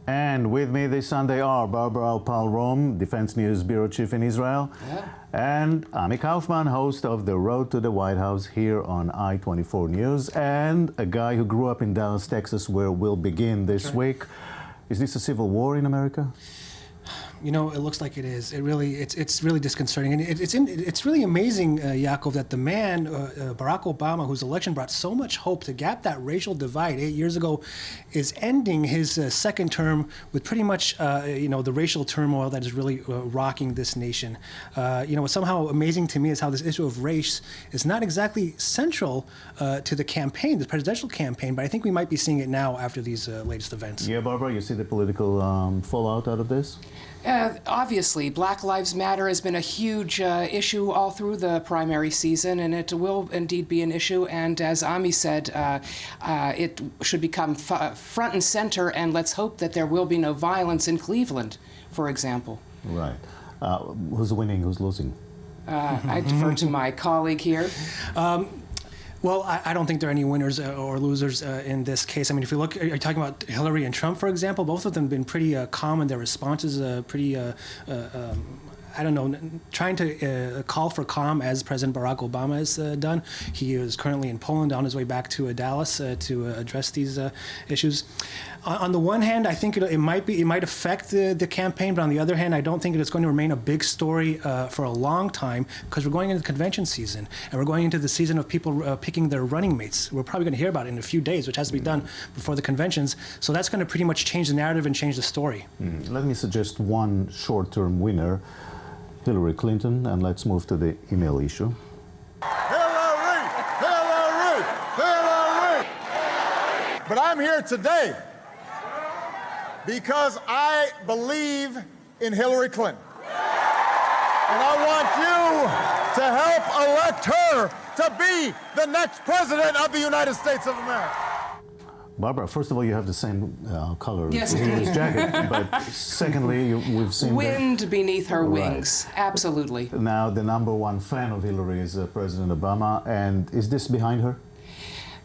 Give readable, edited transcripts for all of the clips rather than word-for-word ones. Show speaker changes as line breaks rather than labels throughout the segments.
And with me this Sunday are Barbara Opall-Rome, Defense News Bureau Chief in Israel, and Ami Kaufman, host of The Road to the White House here on I-24 News, and a guy who grew up in Dallas, Texas, where we'll begin this week. Is this a civil war in America?
You know, it looks like it is. It's really disconcerting, and it's really amazing, Yaakov, that the man, Barack Obama, whose election brought so much hope to gap that racial divide 8 years ago, is ending his second term with pretty much, the racial turmoil that is really rocking this nation. What's somehow amazing to me is how this issue of race is not exactly central to the campaign, the presidential campaign, but I think we might be seeing it now after these latest events.
Yeah, Barbara, you see the political fallout out of this?
Obviously, Black Lives Matter has been a huge issue all through the primary season, and it will indeed be an issue. And as Ami said, it should become front and center, and let's hope that there will be no violence in Cleveland, for example.
Right. Who's winning, who's losing?
I defer to my colleague here.
Well, I don't think there are any winners or losers in this case. I mean, if you look, are you talking about Hillary and Trump, for example? Both of them have been pretty calm in their responses, trying to call for calm, as President Barack Obama has done. He is currently in Poland on his way back to Dallas to address these issues. On the one hand, I think it might affect the campaign, but on the other hand, I don't think it's going to remain a big story for a long time, because we're going into the convention season, and we're going into the season of people picking their running mates. We're probably going to hear about it in a few days, which has to be done before the conventions. So that's going to pretty much change the narrative and change the story.
Let me suggest one short-term winner, Hillary Clinton, and let's move to the email issue.
Hillary! Hillary! Hillary! But I'm here today because I believe in Hillary Clinton. And I want you to help elect her to be the next president of the United States of America.
Barbara, first of all, you have the same color
Yes,
as his jacket, but secondly, we've seen
wind beneath her wings. Absolutely.
Now, the #1 fan of Hillary is President Obama, and is this behind her?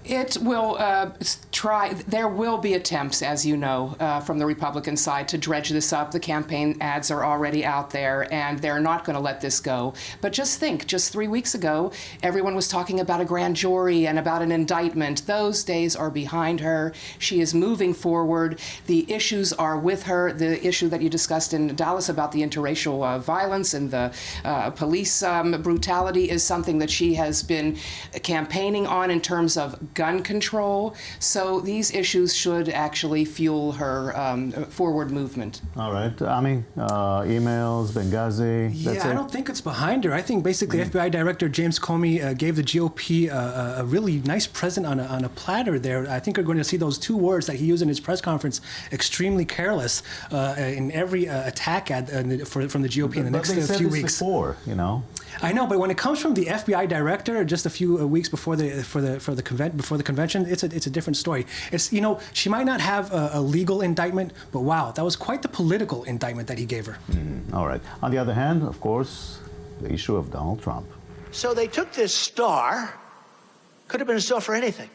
It will there will be attempts, as you know, from the Republican side to dredge this up. The campaign ads are already out there, and they're not going to let this go. But just think, just 3 weeks ago, everyone was talking about a grand jury and about an indictment. Those days are behind her. She is moving forward. The issues are with her. The issue that you discussed in Dallas about the interracial violence and the police brutality is something that she has been campaigning on in terms of gun control. So these issues should actually fuel her forward movement.
All right. Ami, emails, Benghazi, that's
I don't think it's behind her. I think basically FBI Director James Comey gave the GOP a really nice present on a platter there. I think we're going to see those two words that he used in his press conference, extremely careless, in every attack ad from the GOP in the next few weeks.
Before, you know.
I know, but when it comes from the FBI director, just a few weeks before the convention, it's a different story. It's, she might not have a legal indictment, but wow, that was quite the political indictment that he gave her.
All right. On the other hand, of course, the issue of Donald Trump.
So they took this star, could have been a star for anything.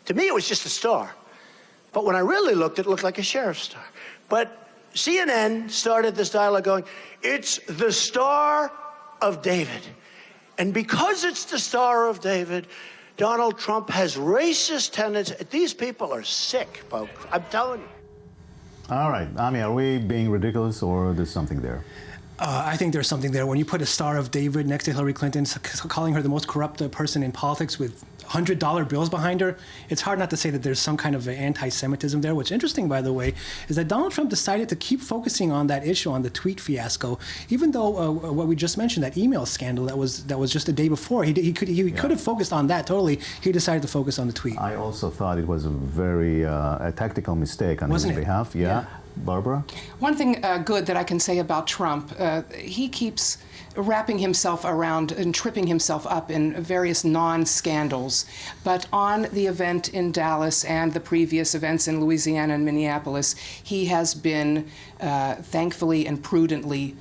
To me, it was just a star. But when I really looked, it looked like a sheriff's star. But CNN started this dialogue going, it's the Star of David. And because it's the Star of David, Donald Trump has racist tendencies. These people are sick, folks. I'm telling you.
All right. Ami, are we being ridiculous, or there's something there?
I think there's something there. When you put a Star of David next to Hillary Clinton, calling her the most corrupt person in politics with $100 bills behind her, it's hard not to say that there's some kind of anti-Semitism there. What's interesting, by the way, is that Donald Trump decided to keep focusing on that issue, on the tweet fiasco, even though what we just mentioned, that email scandal that was just the day before, he could have focused on that totally. He decided to focus on the tweet.
I also thought it was a very a tactical mistake on his behalf. Yeah. Barbara?
One thing good that I can say about Trump, he keeps wrapping himself around and tripping himself up in various non-scandals. But on the event in Dallas and the previous events in Louisiana and Minneapolis, he has been thankfully and prudently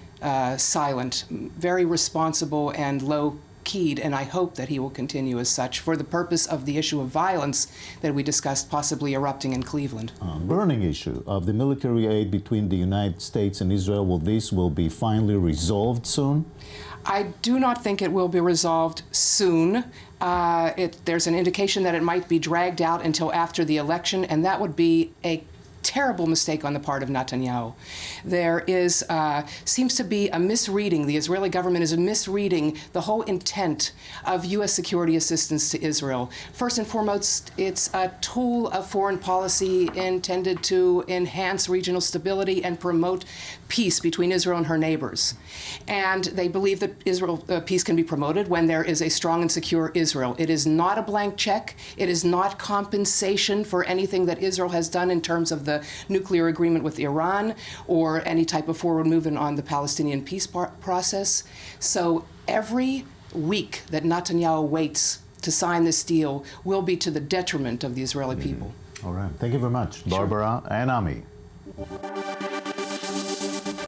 silent, very responsible and low keyed, and I hope that he will continue as such for the purpose of the issue of violence that we discussed possibly erupting in Cleveland.
Burning issue of the military aid between the United States and Israel. Will be finally resolved soon?
I do not think it will be resolved soon. There's an indication that it might be dragged out until after the election, and that would be a terrible mistake on the part of Netanyahu. There is seems to be a misreading. The Israeli government is misreading the whole intent of U.S. security assistance to Israel. First and foremost, it's a tool of foreign policy intended to enhance regional stability and promote peace between Israel and her neighbors. And they believe that peace can be promoted when there is a strong and secure Israel. It is not a blank check. It is not compensation for anything that Israel has done in terms of the nuclear agreement with Iran or any type of forward movement on the Palestinian peace process. So every week that Netanyahu waits to sign this deal will be to the detriment of the Israeli people.
All right. Thank you very much, Barbara and Ami.